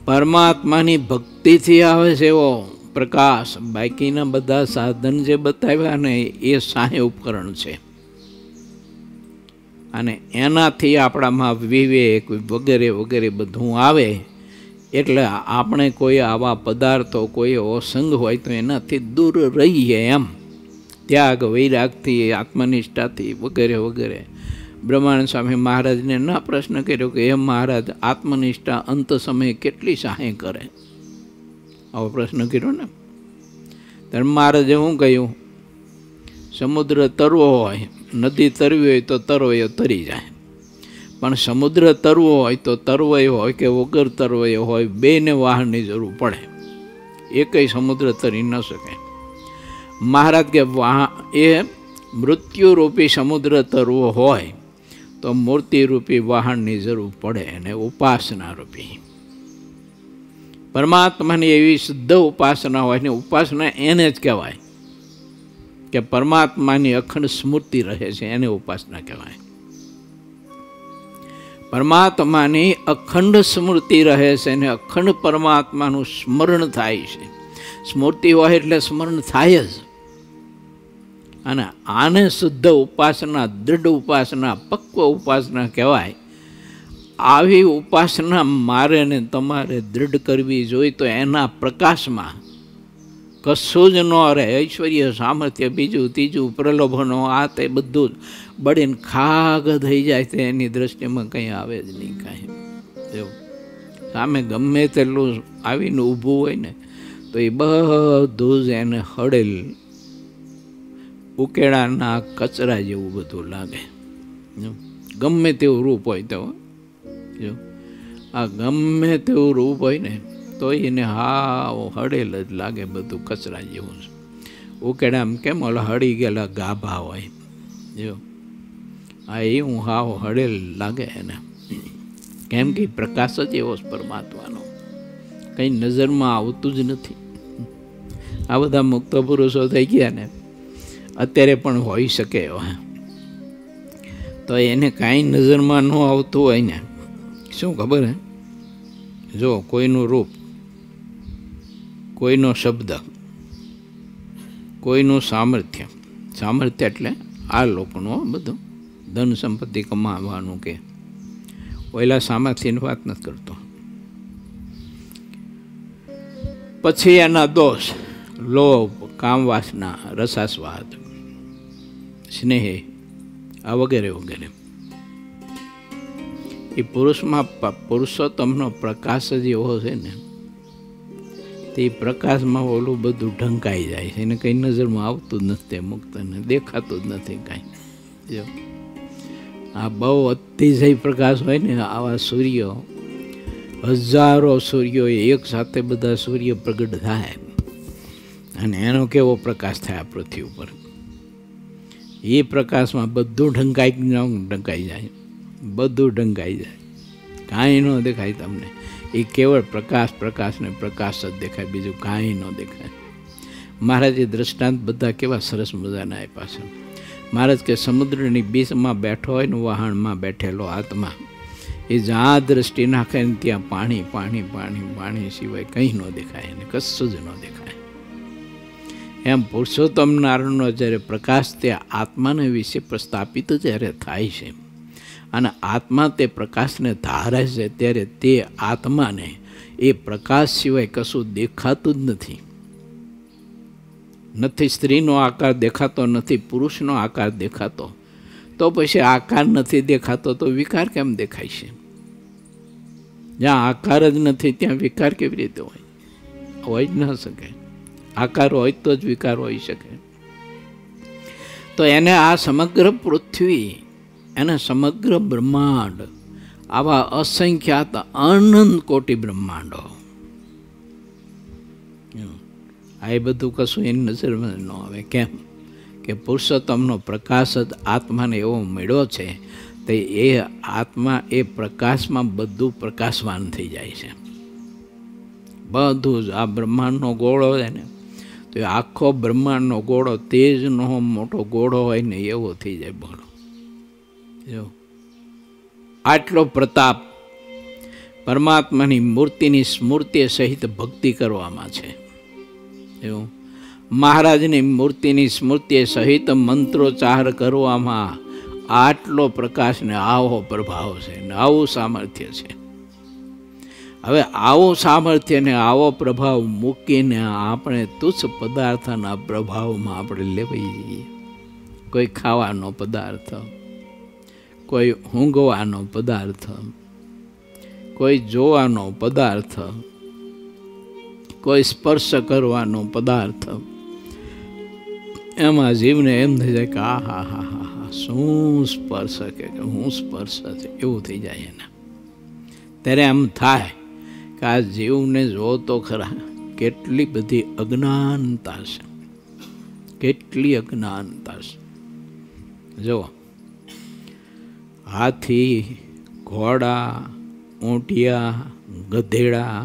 પરમાત્માની ભક્તિથી આવે છે એવો પ્રકાશ. બાકીના બધા સાધન જે બતાવ્યા ને એ સહાય ઉપકરણ છે, અને એનાથી આપણામાં વિવેક વગેરે વગેરે બધું આવે. એટલે આપણે કોઈ આવા પદાર્થો, કોઈ એવો સંગ હોય તો એનાથી દૂર રહીએ એમ. ત્યાગ વૈરાગથી, આત્મનિષ્ઠાથી વગેરે વગેરે. બ્રહ્માનંદ સ્વામી મહારાજને ના પ્રશ્ન કર્યો કે હે મહારાજ, આત્મનિષ્ઠા અંત સમયે કેટલી સહાય કરે? આવો પ્રશ્ન કર્યો ને. ત્યારે મહારાજે શું કહ્યું? સમુદ્ર તરવો હોય, નદી તરવી હોય તો તરવૈયો તરી જાય, પણ સમુદ્ર તરવો હોય તો તરવૈયો હોય કે વગર તરવૈયો હોય, બેને વાહનની જરૂર પડે. એકય સમુદ્ર તરી ન શકે. મહારાજ કે એ મૃત્યુરૂપી સમુદ્ર તરવો હોય તો મૂર્તિરૂપી વાહનની જરૂર પડે, અને ઉપાસના રૂપી પરમાત્માની એવી શુદ્ધ ઉપાસના હોય ને. ઉપાસના એને જ કહેવાય કે પરમાત્માની અખંડ સ્મૃતિ રહે છે, એને ઉપાસના કહેવાય. પરમાત્માની અખંડ સ્મૃતિ રહે છે અને અખંડ પરમાત્માનું સ્મરણ થાય છે. સ્મૃતિ હોય એટલે સ્મરણ થાય જ. અને આને શુદ્ધ ઉપાસના, દૃઢ ઉપાસના, પક્વ ઉપાસના કહેવાય. આવી ઉપાસના મારે ને તમારે દૃઢ કરવી જોઈએ. તો એના પ્રકાશમાં કશું જ ન રહે. ઐશ્વર્ય, સામર્થ્ય, બીજું ત્રીજું, પ્રલોભનો, આ તે બધું જ બળીને ખાગ થઈ જાય. તો એની દૃષ્ટિમાં કંઈ આવે જ નહીં કાંઈ. એવું સામે ગમે તેટલું આવીને ઊભું હોય ને તો એ બધું જ એને હળેલ ઉકેળાના કચરા જેવું બધું લાગે. ગમે તેવું રૂપ હોય તો, જો આ ગમે તેવું રૂપ હોય ને તો એને હાવ હળેલ જ લાગે, બધું કચરા જેવું. ઉકેળામાં કેમ ઓલા હળી ગયેલા ગાભા હોય, જો આ એવું હાવ હળેલ લાગે એને. કેમ કે પ્રકાશ જ એવો પરમાત્માનો કંઈ નજરમાં આવતું જ નથી. આ બધા મુક્ત પુરુષો થઈ ગયા ને, અત્યારે પણ હોઈ શકે એવા, તો એને કાંઈ નજરમાં ન આવતું હોય ને, શું ખબર હે? જો કોઈનું રૂપ, કોઈનો શબ્દ, કોઈનું સામર્થ્ય. સામર્થ્ય એટલે આ લોકોનું બધું ધન સંપત્તિ કમાવાનું, કે ઓલા સામર્થ્યની વાત નથી કરતો. પછી એના દોષ, લોભ, કામવાસના, રસાસ્વાદ, સ્નેહ, આ વગેરે વગેરે. એ પુરુષમાં પુરુષોત્તમનો પ્રકાશ જ એવો છે ને, તે પ્રકાશમાં ઓલું બધું ઢંકાઈ જાય છે. એને કંઈ નજરમાં આવતું જ નથી, મુક્તને દેખાતું જ નથી કાંઈ. જો આ બહુ અતિશય પ્રકાશ હોય ને, આવા સૂર્યો, હજારો સૂર્યો એક સાથે બધા સૂર્ય પ્રગટ થાય, અને એનો કેવો પ્રકાશ થાય પૃથ્વી ઉપર. એ પ્રકાશમાં બધું ઢંકાઈ જાય, બધું ઢંકાઈ જાય, કાંઈ ન દેખાય તમને. એ કેવળ પ્રકાશ, પ્રકાશ ને પ્રકાશ જ દેખાય, બીજું કાંઈ ન દેખાય. મહારાજે દ્રષ્ટાંત બધા કેવા સરસ મજાના આપ્યા છે. મહારાજ કે સમુદ્રની બીચમાં બેઠો હોય ને, વહાણમાં બેઠેલો આત્મા, એ જ્યાં દ્રષ્ટિ નાખે ને ત્યાં પાણી, પાણી, પાણી, પાણી સિવાય કંઈ ન દેખાય, એને કશું જ ન દેખાય. એમ પુરુષોત્તમ નારાયણનો જ્યારે પ્રકાશ તે આત્માને વિશે પ્રસ્થાપિત જ્યારે થાય છે, અને આત્મા તે પ્રકાશને ધારે છે, ત્યારે તે આત્માને એ પ્રકાશ સિવાય કશું દેખાતું જ નથી. નથી સ્ત્રીનો આકાર દેખાતો, નથી પુરુષનો આકાર દેખાતો, તો પછી આકાર નથી દેખાતો તો વિકાર કેમ દેખાય છે? જ્યાં આકાર જ નથી ત્યાં વિકાર કેવી રીતે હોય? હોય જ ન શકે. આકાર હોય તો જ વિકાર હોઈ શકે. તો એને આ સમગ્ર પૃથ્વી, એને સમગ્ર બ્રહ્માંડ, આવા અસંખ્યાત અનંત કોટી બ્રહ્માંડો, આ એ બધું કશું એની નજરમાં ન આવે. કેમ કે પુરુષોત્તમનો પ્રકાશ જ આત્માને એવો મળ્યો છે, તો એ આત્મા એ પ્રકાશમાં બધું પ્રકાશવાન થઈ જાય છે. બધું જ આ બ્રહ્માંડનો ગોળો છે ને, તો એ આખો બ્રહ્માંડનો ગોળો તેજનો મોટો ગોળો હોય ને એવો થઈ જાય. બોલો, જો આટલો પ્રતાપ પરમાત્માની મૂર્તિની સ્મૃતિ સહિત ભક્તિ કરવામાં છે. એવું મહારાજની મૂર્તિની સ્મૃતિ સહિત મંત્રોચ્ચાર કરવામાં આટલો પ્રકાશ ને આવો પ્રભાવ છે ને આવું સામર્થ્ય છે. હવે આવું સામર્થ્ય ને આવો પ્રભાવ મૂકીને આપણે તુચ્છ પદાર્થના પ્રભાવમાં આપણે લેવાઈ જઈએ. કોઈ ખાવાનો પદાર્થ, કોઈ ઊંઘવાનો પદાર્થ, કોઈ જોવાનો પદાર્થ, કોઈ સ્પર્શ કરવાનો પદાર્થ, એમાં જીવને એમ થઈ જાય કે આ હા હા હા હા શું સ્પર્શ, કે હું સ્પર્શ છે એવું થઈ જાય એને. ત્યારે એમ થાય કે આ જીવને જો તો ખરા કેટલી બધી અજ્ઞાનતા છે, કેટલી અજ્ઞાનતા છે. જો હાથી, ઘોડા, ઊંટિયા, ગધેડા,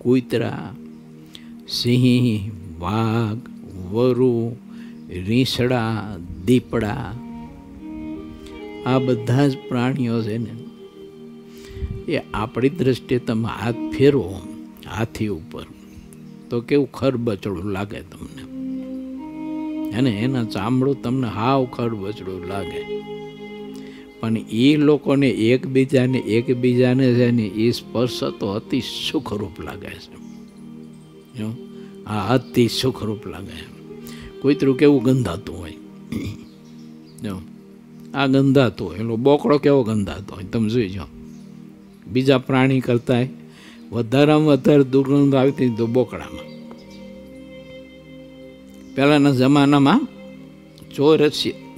કૂતરા, સિંહ, વાઘ, વરુ, રીંછડા, દીપડા, આ બધા જ પ્રાણીઓ છે ને, એ આપણી દ્રષ્ટિએ તમે હાથ ફેરવો હાથી ઉપર તો કેવું ખરબચડું લાગે તમને, અને એના ચામડું તમને હાવ ખરબચડું લાગે. પણ એ લોકોને એકબીજાને છે ને એ સ્પર્શ તો અતિ સુખરૂપ લાગે છે. જો આ અતિ સુખરૂપ લાગે. કૂતરું કેવું ગંધાતું હોય, જો આ ગંધાતું હોય, એનો બોકડો કેવો ગંધાતો હોય તમે જોઈ જાઓ. બીજા પ્રાણી કરતાં વધારેમાં વધારે દુર્ગંધ આવતી તો બોકડામાં. પહેલાંના જમાનામાં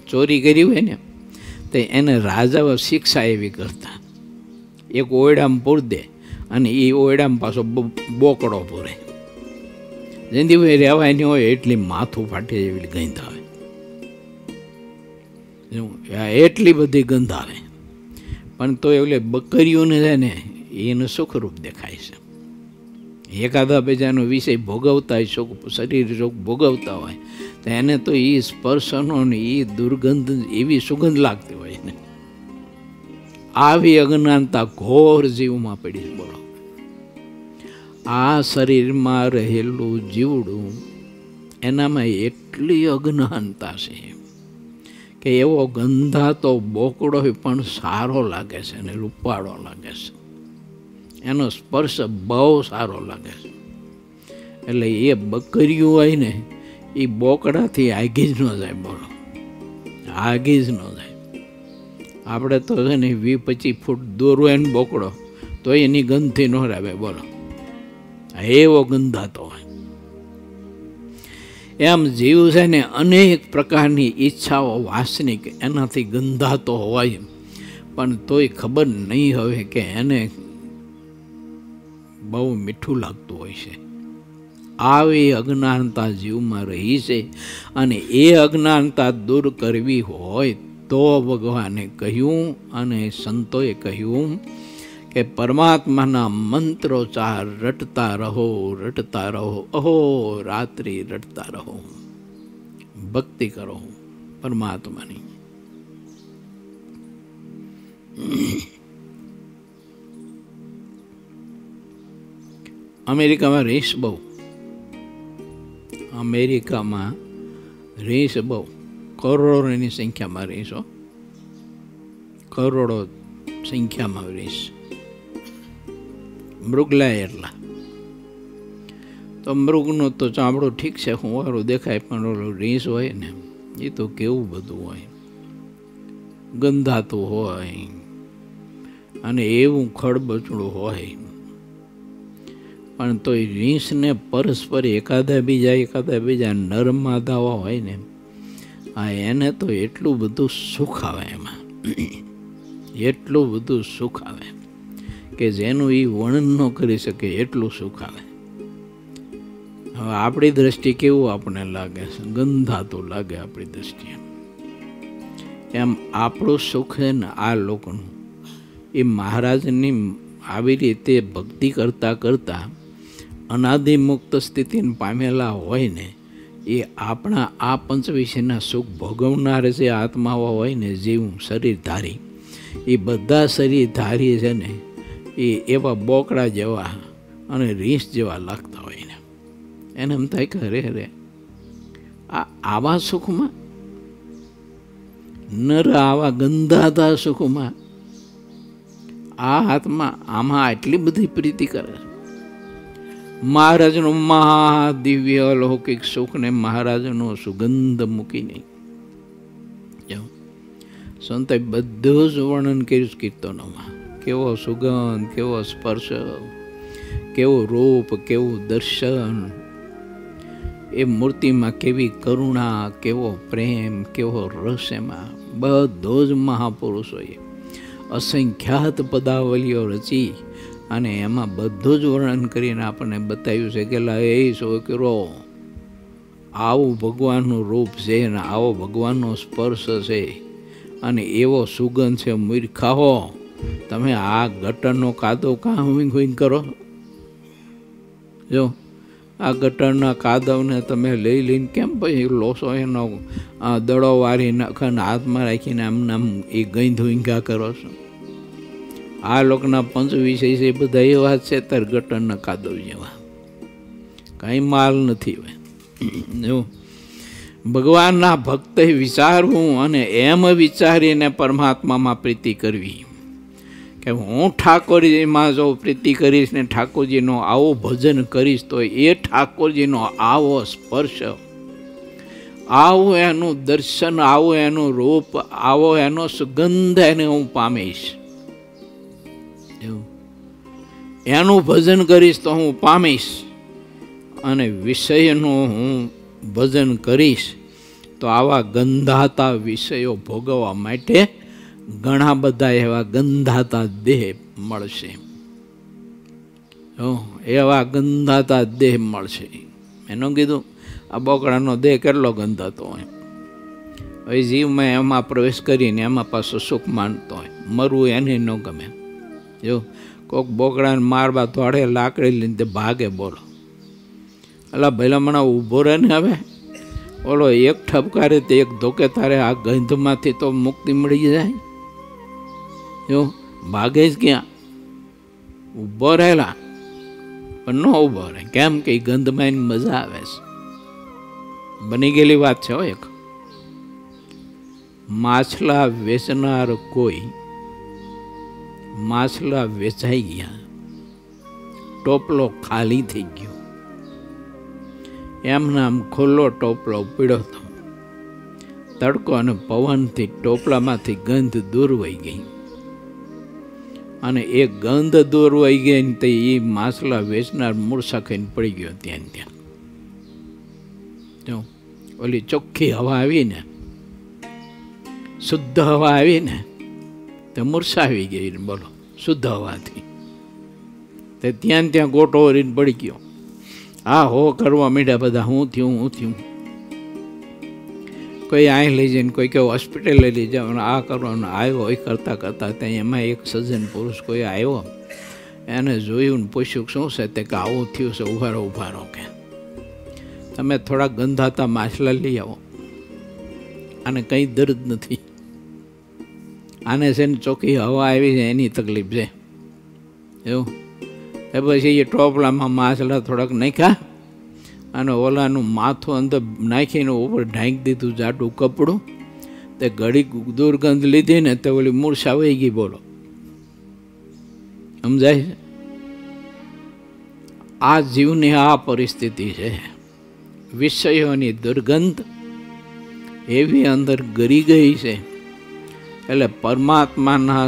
ચોરી કરી હોય ને તો એને રાજાઓ શિક્ષા એવી કરતા, એક ઓયડામાં પૂર દે અને એ ઓયડામાં પાછો બોકડો પૂરે. જેથી ભાઈ રહેવાય નહીં હોય એટલી માથું ફાટે એવી ગંધ આવે, એટલી બધી ગંધ આવે. પણ તો એટલે બકરીઓને છે ને એનું સુખરૂપ દેખાય છે. એકાદા બીજાનો વિષય ભોગવતા હોય, શરીર સુખ ભોગવતા હોય તો એને તો એ સ્પર્શનો ને એ દુર્ગંધ એવી સુગંધ લાગતી હોય ને. આવી અજ્ઞાનતા ઘોર જીવમાં પડી. બોલો, આ શરીરમાં રહેલું જીવડું એનામાં એટલી અજ્ઞાનતા છે કે એવો ગંધાતો બોકડો પણ સારો લાગે છે ને રૂપાળો લાગે છે, એનો સ્પર્શ બહુ સારો લાગે છે. એટલે એ બકરીઓ હોય ને એ બોકડાથી આગી જ ન જાય. બોલો, આગી જ ન જાય. આપણે તો છે ને 20-25 ફૂટ દૂર હોય ને બોકડો તો એની ગંધથી ન રહે. બોલો, એવો ગંધાતો હોય. એમ જીવ છે ને અનેક પ્રકારની ઈચ્છાઓ વાસનિક એનાથી ગંધાતો હોય, પણ તોય ખબર નહીં હવે કે એને બહુ મીઠું લાગતું હોય છે. આવી અજ્ઞાનતા જીવમાં રહી છે, અને એ અજ્ઞાનતા દૂર કરવી હોય તો ભગવાને કહ્યું અને સંતોએ કહ્યું કે પરમાત્માના મંત્રોચ્ચાર રટતા રહો, રટતા રહો, અહો રાત્રિ રટતા રહો, ભક્તિ કરો પરમાત્માની. અમેરિકામાં રીંછ બહુ, અમેરિકામાં રીંછ બહુ, કરોડોની સંખ્યામાં રીંછો, કરોડો સંખ્યામાં રીંછ. મૃગલા એટલા તો મૃગનું તો ચામડું ઠીક છે, હુંવારું દેખાય, પણ ઓલું રીંછ હોય ને એ તો કેવું બધું હોય, ગંધાતું હોય અને એવું ખડબચડું હોય. પણ તો એ રીંછને પરસ્પર એકાદા બીજા નરમાદાઓ હોય ને, આ એને તો એટલું બધું સુખ આવે એમાં, એટલું બધું સુખ આવે કે જેનું એ વર્ણન ન કરી શકે એટલું સુખ આવે. હવે આપણી દ્રષ્ટિ કેવું આપણને લાગે છે, ગંધાતું લાગે આપણી દ્રષ્ટિએ. એમ આપણું સુખ છે ને આ લોકનું એ મહારાજની આવી રીતે ભક્તિ કરતાં કરતાં અનાદિમુક્ત સ્થિતિને પામેલા હોય ને એ આપણા આ પંચવિષયના સુખ ભોગવનાર જે આત્માઓ હોય ને જીવ શરીરધારી, એ બધા શરીરધારી છે ને એ એવા બોકડા જેવા અને રીંછ જેવા લાગતા હોય ને. એને એમ થાય કે રે આવા સુખમાં નર આવા ગંધાતા સુખમાં આ આત્મા આમાં આટલી બધી પ્રીતિ કરે છે. મહારાજનું મહાદિવ્ય અલૌકિક સુખને મહારાજનો સુગંધ મૂકી નહીં. સંતે બધું જ વર્ણન કર્યું છે કીર્તનોમાં. કેવો સુગંધ, કેવો સ્પર્શ, કેવું રૂપ, કેવું દર્શન, એ મૂર્તિમાં કેવી કરુણા, કેવો પ્રેમ, કેવો રસ, એમાં બધો જ મહાપુરુષોએ અસંખ્યાત પદાવલીઓ રચી અને એમાં બધું જ વર્ણન કરીને આપણને બતાવ્યું છે કે એ છોકરો આવું ભગવાનનું રૂપ છે ને આવો ભગવાનનો સ્પર્શ છે અને એવો સુગંધ છે. મૂર્ખા હો તમે આ ગટરનો કાદવ કાં હુંઈન કરો? જો આ ગટરના કાદવને તમે લઈને કેમ પછી લોસો એનો દડો વારી નાખીને હાથમાં રાખીને આમ એ ગંધ ઊંઘા કરો છો? આ લોકોના પંચ વિષય છે બધા એવા છે તાર ગટરના કાદવ જેવા, કંઈ માલ નથી. હવે જો ભગવાનના ભક્તે વિચારવું અને એમ વિચારીને પરમાત્મામાં પ્રીતિ કરવી કે હું ઠાકોરજીમાં જો પ્રીતિ કરીશ ને ઠાકોરજીનો આવો ભજન કરીશ તો એ ઠાકોરજીનો આવો સ્પર્શ, આવું એનું દર્શન, આવું એનું રૂપ, આવો એનો સુગંધ એને હું પામીશ. એનું ભજન કરીશ તો હું પામીશ અને વિષયનું હું ભજન કરીશ તો આવા ગંધાતા વિષયો ભોગવવા માટે ઘણા બધા એવા ગંધાતા દેહ મળશે. એવા ગંધાતા દેહ મળશે. એનું કીધું આ બોકડાનો દેહ કેટલો ગંધાતો હોય. હવે જીવમાં એમાં પ્રવેશ કરીને એમાં પાછો સુખ માનતો હોય. મરવું એને ન ગમે. જો કોઈક બોકડાને મારવા તોડે લાકડી લઈને તે ભાગે. બોલો અલા ભલામણા ઊભો રહે ને. હવે બોલો એક ઠપકારે તે એક ધોકે તારે આ ગંધમાંથી તો મુક્તિ મળી જાય. જો ભાગે જ ક્યાં? ઊભો રહેલા પણ ન ઊભો રહે. કેમ કે ગંધમાં એની મજા આવે છે. બની ગયેલી વાત છે. એક માછલા વેચનાર કોઈ માછલા વેચાઈ ગયા, ટોપલો ખાલી થઈ ગયો. એમના આમ ખુલ્લો ટોપલો પીડ્યો હતો. તડકો અને પવનથી ટોપલામાંથી ગંધ દૂર વહી ગઈ અને એ ગંધ દૂર વહી ગઈ ને તે એ માછલા વેચનાર મૂળસા ખાઈને પડી ગયો ત્યાં ત્યાં. જો ઓલી ચોખ્ખી હવા આવીને, શુદ્ધ હવા આવીને તે મૂર્છા આવી ગઈ. બોલો શુદ્ધ હવાથી તે ત્યાં ત્યાં ગોટો વળીને પડી ગયો. હા હો કરવા માંડ્યા બધા. હું થયું. કોઈ અહીં લઈ જઈને કોઈ કે હોસ્પિટલે લઈ જવાનું, આ કરવાનું, આવ્યો એ કરતાં ત્યાં એમાં એક સજ્જન પુરુષ કોઈ આવ્યો, એને જોયું ને પૂછ્યું શું છે તે કે આવું થયું છે, ઉભારો કે તમે થોડા ગંધાતા માછલા લઈ આવો, આને કંઈ દર્દ નથી, આને છે ને ચોખ્ખી હવા આવી છે એની તકલીફ છે. એવું એ પછી એ ટોપલામાં માછલા થોડાક નાખ્યા અને ઓલાનું માથું અંદર નાખીને ઉપર ઢાંકી દીધું જાડું કપડું. તે ઘડી દુર્ગંધ લીધી ને તે ઓલી મૂર્છા વહી ગઈ. બોલો સમજાય છે? આ જીવની આ પરિસ્થિતિ છે. વિષયોની દુર્ગંધ એવી અંદર ગરી ગઈ છે. એટલે પરમાત્માના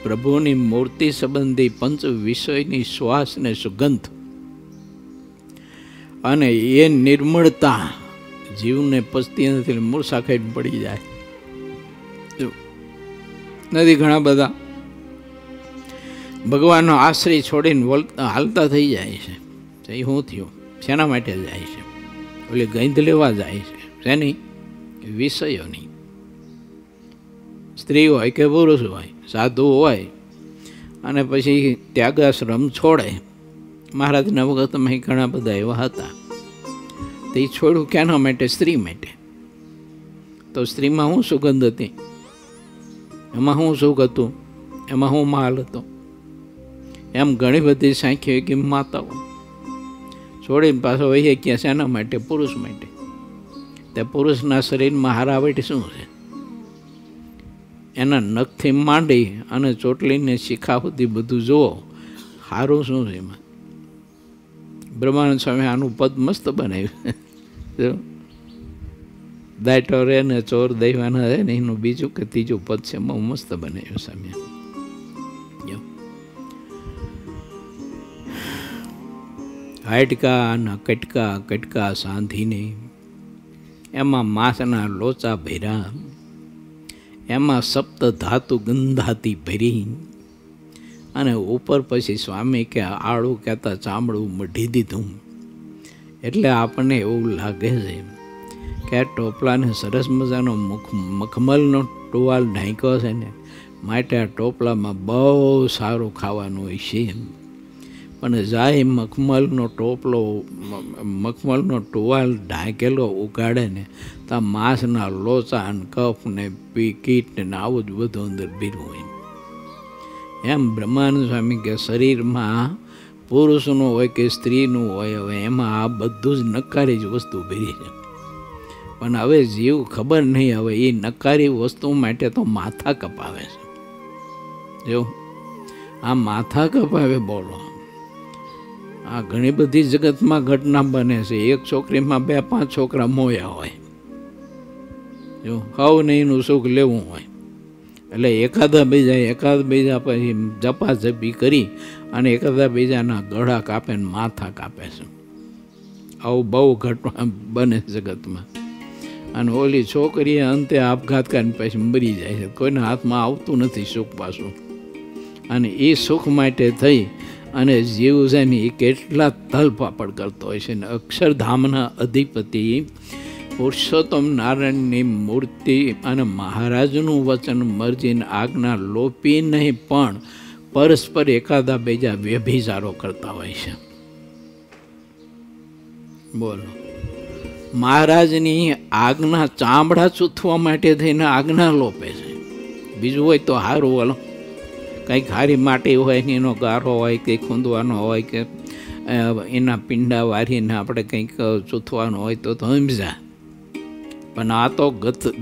પ્રભુની મૂર્તિ સંબંધી પંચ વિષયની શ્વાસ ને સુગંધ અને એ નિર્મળતા જીવને પચતી નથી. મૂર્છા ખાઈને પડી જાય. નથી ઘણા બધા ભગવાનનો આશ્રય છોડીને હાલતા થઈ જાય છે. એ શું થયું? શેના માટે જાય છે? એટલે ગંધ લેવા જાય છે. શેની? વિષયોની. એટલે એ ગંધ સ્ત્રી હોય કે પુરુષ હોય, સાધુ હોય અને પછી ત્યાગાશ્રમ છોડે. મહારાજના વખતમાં ઘણા બધા એવા હતા. તો એ છોડ્યું કેના માટે? સ્ત્રી માટે. તો સ્ત્રીમાં શું સુગંધ હતી? એમાં શું સુખ હતું? એમાં શું માલ હતો? એમ ઘણી બધી સાંખ્યો કે માતાઓ છોડીને પાછો વહી ક્યાં શેના માટે? પુરુષ માટે. તે પુરુષના શરીરમાં હારાવટ શું છે? એના નખથી માંડી અને ચોટલીને શિખા સુધી બધું જુઓ, સારું શું છે એમાં? બ્રહ્માનંદ સ્વામી આનું પદ મસ્ત બનાવ્યું. દાયટો રે ને ચોર દૈવાના રહે ને એનું બીજું કે ત્રીજું પદ છે, બહુ મસ્ત બનાવ્યું સ્વામી. હાડકા ના કટકા કટકા સાંધીને, એમાં માંસના લોચા ભર્યા, એમાં સપ્ત ધાતુ ગંધાતી ભરી, અને ઉપર પછી સ્વામી કે આળું કહેતા ચામડું મઢી દીધું. એટલે આપણને એવું લાગે છે કે આ ટોપલાને સરસ મજાનો મખમલનો ટુવાલ ઢાંક્યો છે ને, માટે આ ટોપલામાં બહુ સારું ખાવાનું હોય છે. પણ જાય મખમલનો ટુવાલ ઢાંકેલો ઉગાડે ને, તો માંસના લોચા ને કફ ને કીટ ને આવું જ બધું અંદર ભીરું હોય. એમ બ્રહ્માનંદ સ્વામી કે શરીરમાં પુરુષનું હોય કે સ્ત્રીનું હોય, હવે એમાં આ બધું જ નકારી જ વસ્તુ ભરી છે. પણ હવે જીવ ખબર નહીં, હવે એ નકારી વસ્તુ માટે તો માથા કપાવે છે. જો આ માથા કપાવે, બોલો, આ ઘણી બધી જગતમાં ઘટના બને છે. એક છોકરીમાં 2-5 છોકરા મોયા હોય, જો હવ નહીં એનું સુખ લેવું હોય, એટલે એકાદ બીજા પછી જપાજપી કરી અને એકાદા બીજાના ગળા કાપે ને માથા કાપે છે. આવું બહુ ઘટના બને જગતમાં. અને ઓલી છોકરીએ અંતે આપઘાત કરીને પછી મરી જાય છે. કોઈના હાથમાં આવતું નથી સુખ પાછું. અને એ સુખ માટે થઈ અને જીવ છે ને એ કેટલા તલપાપડ કરતો હોય છે. ને અક્ષરધામના અધિપતિ પુરુષોત્તમ નારાયણની મૂર્તિ અને મહારાજનું વચન મરજીને આજ્ઞા લોપી નહીં, પણ પરસ્પર એકાદા બીજા વ્યભિચારો કરતા હોય છે. બોલો, મહારાજની આજ્ઞા ચામડા ચૂથવા માટે થઈને આજ્ઞા લોપે છે. બીજું હોય તો સારું, બોલો, કંઈક હારી માટી હોય ને એનો ગારો હોય, કંઈક ખૂંદવાનો હોય કે એના પિંડા વારીને આપણે કંઈક ચૂથવાનું હોય તો સમજા. પણ આ તો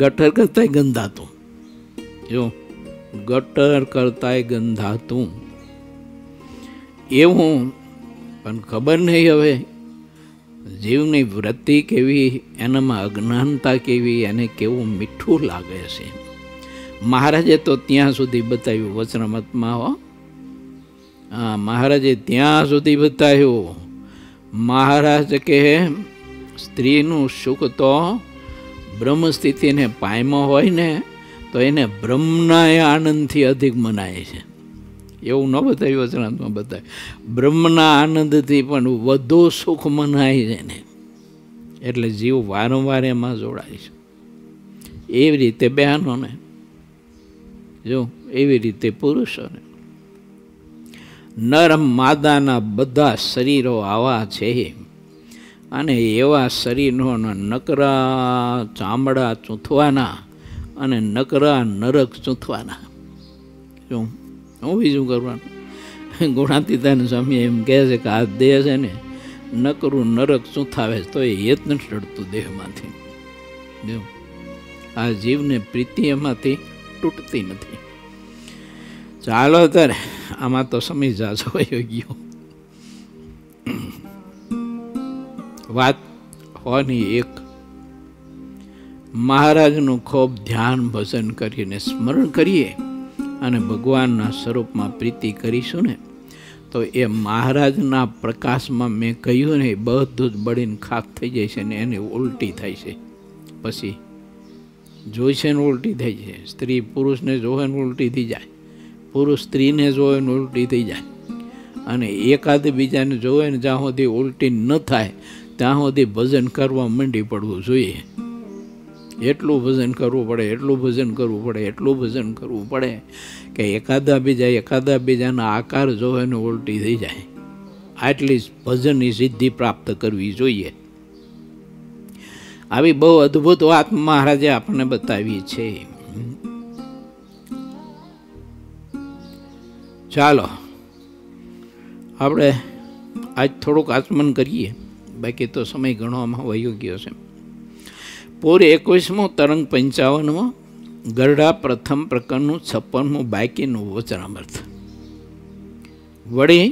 ગટર કરતાંય ગંધાતું. જો ગટર કરતાંય ગંધાતું એવું. પણ ખબર નહીં હવે જીવની વૃત્તિ કેવી, એનામાં અજ્ઞાનતા કેવી, એને કેવું મીઠું લાગે છે. મહારાજે તો ત્યાં સુધી બતાવ્યું વચનામૃતમાં. હો, હા, મહારાજે ત્યાં સુધી બતાવ્યું. મહારાજ કે સ્ત્રીનું સુખ તો બ્રહ્મ સ્થિતિને પામ્યો હોય ને તો એને બ્રહ્મના આનંદથી અધિક મનાય છે. એવું ન બતાવ્યું વચનામૃતમાં, બતાવ્યું બ્રહ્મના આનંદથી પણ વધુ સુખ મનાય છે ને. એટલે જીવ વારંવાર એમાં જોડાય છે. એવી રીતે બહેનોને, જો એવી રીતે પુરુષોને. નર માદાના બધા શરીરો આવા છે અને એવા શરીરોના નકરા ચામડા ચૂંથવાના અને નકરા નરક ચૂંથવાના. શું હું બીજું કરવાનું? ગુણાતીતાન સ્વામી એમ કહે છે કે આ દેહ છે ને નકરું નરક ચૂંથાવે તો એ હેત નથી ચડતું દેહમાંથી. જો આ જીવને પ્રીતિ એમાંથી તૂટતી નથી. ચાલો અત્યારે આમાં તો સમય જાજો વયો ગયો. વાત હોની એક, મહારાજનું ખૂબ ધ્યાન ભજન કરીને સ્મરણ કરીએ અને ભગવાનના સ્વરૂપમાં પ્રીતિ કરીશું ને તો એ મહારાજના પ્રકાશમાં મેં કહ્યું ને બધું જ બળીને ખાક થઈ જાય છે ને એને ઉલટી થાય છે. પછી જોઈ છે ને ઉલટી થઈ જાય. સ્ત્રી પુરુષને જોવે ને ઉલટી થઈ જાય, પુરુષ સ્ત્રીને જોવે ને ઉલટી થઈ જાય. અને એકાદ બીજાને જોવે ને જ્યાં સુધી ઉલટી ન થાય ત્યાં સુધી ભજન કરવા માંડી પડવું જોઈએ. એટલું ભજન કરવું પડે, એટલું ભજન કરવું પડે, એટલું ભજન કરવું પડે કે એકાદા બીજાના આકાર જોવે ને ઉલટી થઈ જાય. આટલી ભજનની સિદ્ધિ પ્રાપ્ત કરવી જોઈએ. આવી બહુ અદ્ભુત વાત મહારાજે આપણને બતાવી છે. ચાલો આપણે આજ થોડુંક આચમન કરીએ, બાકી તો સમય ઘણો આમાં વયો ગયો છે. પૂર 21મો તરંગ 55મો ગરડા પ્રથમ પ્રકરણનું 56મું બાકીનું વચનામૃત. વળી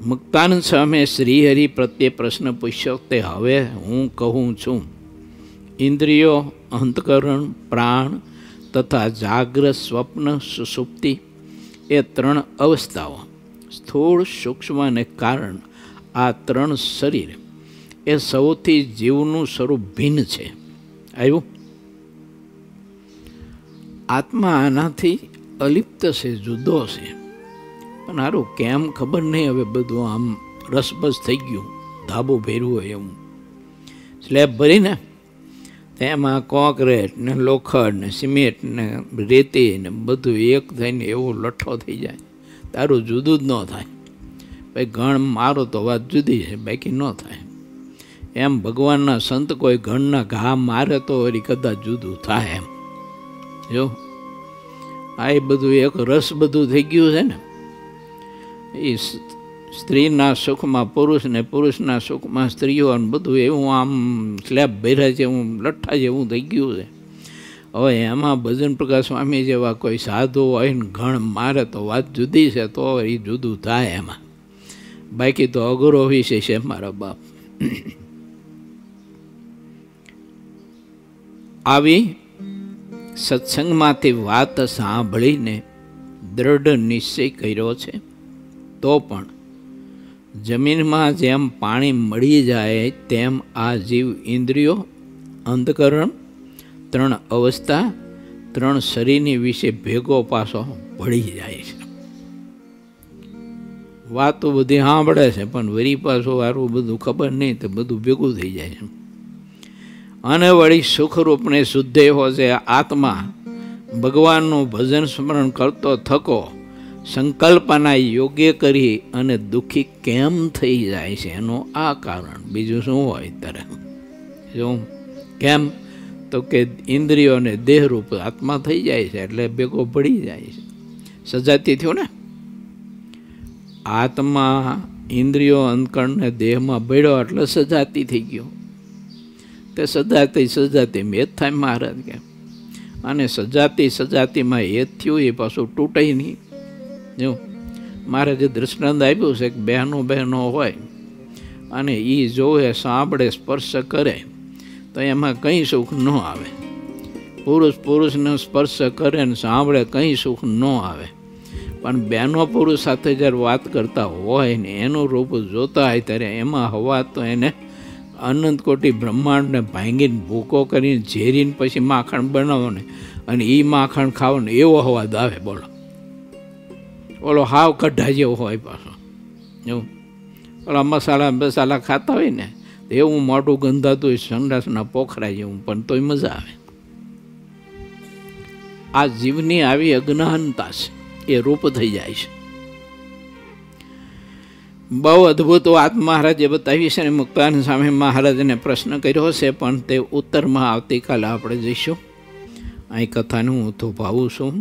મુક્તાનંદ સ્વામીએ શ્રીહરિ પ્રત્યે પ્રશ્ન પૂછ્યો તે હવે હું કહું છું, ઇન્દ્રિયો, અંતકરણ, પ્રાણ તથા જાગ્રત, સ્વપ્ન, સુષુપ્તિ એ 3 અવસ્થાઓ, સ્થૂળ, સૂક્ષ્મ અને કારણ, આ 3 શરીર એ સૌથી જીવનું સ્વરૂપ ભિન્ન છે. આવ્યું? આત્મા આનાથી અલિપ્ત છે, જુદો છે. પણ સારું કેમ ખબર નહીં, હવે બધું આમ રસબસ થઈ ગયું, ધાબો ભેરવું હોય એવું. સ્લેબ ભરીને તેમાં કોન્ક્રીટ ને લોખંડ ને સિમેન્ટ ને રેતી ને બધું એક થઈને એવો લઠ્ઠો થઈ જાય, તારું જુદું જ ન થાય. ભાઈ ગણ મારો તો વાત જુદી છે, બાકી ન થાય. એમ ભગવાનના સંત કોઈ ગણના ઘા મારે તો વળી કદાચ જુદું થાય. એમ જો આ એ બધું એક રસ બધું થઈ ગયું છે ને, એ સ્ત્રીના સુખમાં પુરુષ ને પુરુષના સુખમાં સ્ત્રીઓ અને બધું એવું આમ સ્લેબ ભર્યા જેવું લઠ્ઠા જેવું થઈ ગયું છે. હવે એમાં ભજન પ્રકાશ સ્વામી જેવા કોઈ સાધુ હોય ને ગણ મારે તો વાત જુદી છે, તો એ જુદું થાય એમાં. બાકી તો અઘરો વિષય છે મારા બાપ. આવી સત્સંગમાંથી વાત સાંભળીને દ્રઢ નિશ્ચય કર્યો છે, તો પણ જમીનમાં જેમ પાણી મળી જાય તેમ આ જીવ ઇન્દ્રિયો, અંતકરણ, 3 અવસ્થા, 3 શરીરની વિશે ભેગો પાછો ભળી જાય છે. વાતો બધી સાંભળે છે પણ વરી પાછું વારું બધું ખબર નહીં, તો બધું ભેગું થઈ જાય છે. અને વળી સુખરૂપને શુદ્ધ એવો છે આત્મા ભગવાનનું ભજન સ્મરણ કરતો થકો સંકલ્પના યોગ્ય કરી અને દુઃખી કેમ થઈ જાય છે, એનું આ કારણ. બીજું શું હોય ત્યારે? શું કેમ? તો કે ઇન્દ્રિયોને દેહરૂપ આત્મા થઈ જાય છે એટલે ભેગો પડી જાય છે. સજાતી થયો ને, આત્મા ઇન્દ્રિયો, અંતકરણને દેહમાં ભળ્યો એટલે સજાતી થઈ ગયો. તે સજાતી મેં જ થાય મહારાજ કે. અને સજાતીમાં એ જ થયું, એ પાછું તૂટે નહીં. જો મારે જે દૃષ્ટાંત આપ્યું છે કે બહેનો હોય અને એ જોવે, સાંભળે, સ્પર્શ કરે તો એમાં કંઈ સુખ ન આવે. પુરુષને સ્પર્શ કરે ને સાંભળે કંઈ સુખ ન આવે. પણ બહેનો પુરુષ સાથે જ્યારે વાત કરતા હોય ને એનું રૂપ જોતા હોય ત્યારે એમાં હવા તો એને અનંત કોટી બ્રહ્માંડને ભાંગીને ભૂકો કરીને ઝેરીને પછી માખણ બનાવો ને, અને એ માખણ ખાવો ને એવો હવાદ આવે. બોલો, ઓલો હાવ કઢા જેવો હોય પાછો. એવું ઓલા મસાલા ખાતા હોય ને એવું મોઢું ગંધાતું હોય, સંડાસના પોખરા જેવું, પણ તોય મજા આવે. આ જીવની આવી અજ્ઞાનતા છે, એ રૂપ થઈ જાય છે. બહુ અદ્ભુત વાત મહારાજે બતાવી છે. મુક્તાનંદ સ્વામી મહારાજને પ્રશ્ન કર્યો છે, પણ તે ઉત્તરમાં આવતીકાલે આપણે જઈશું. અહીં કથાનું હું તો ભાવું છું.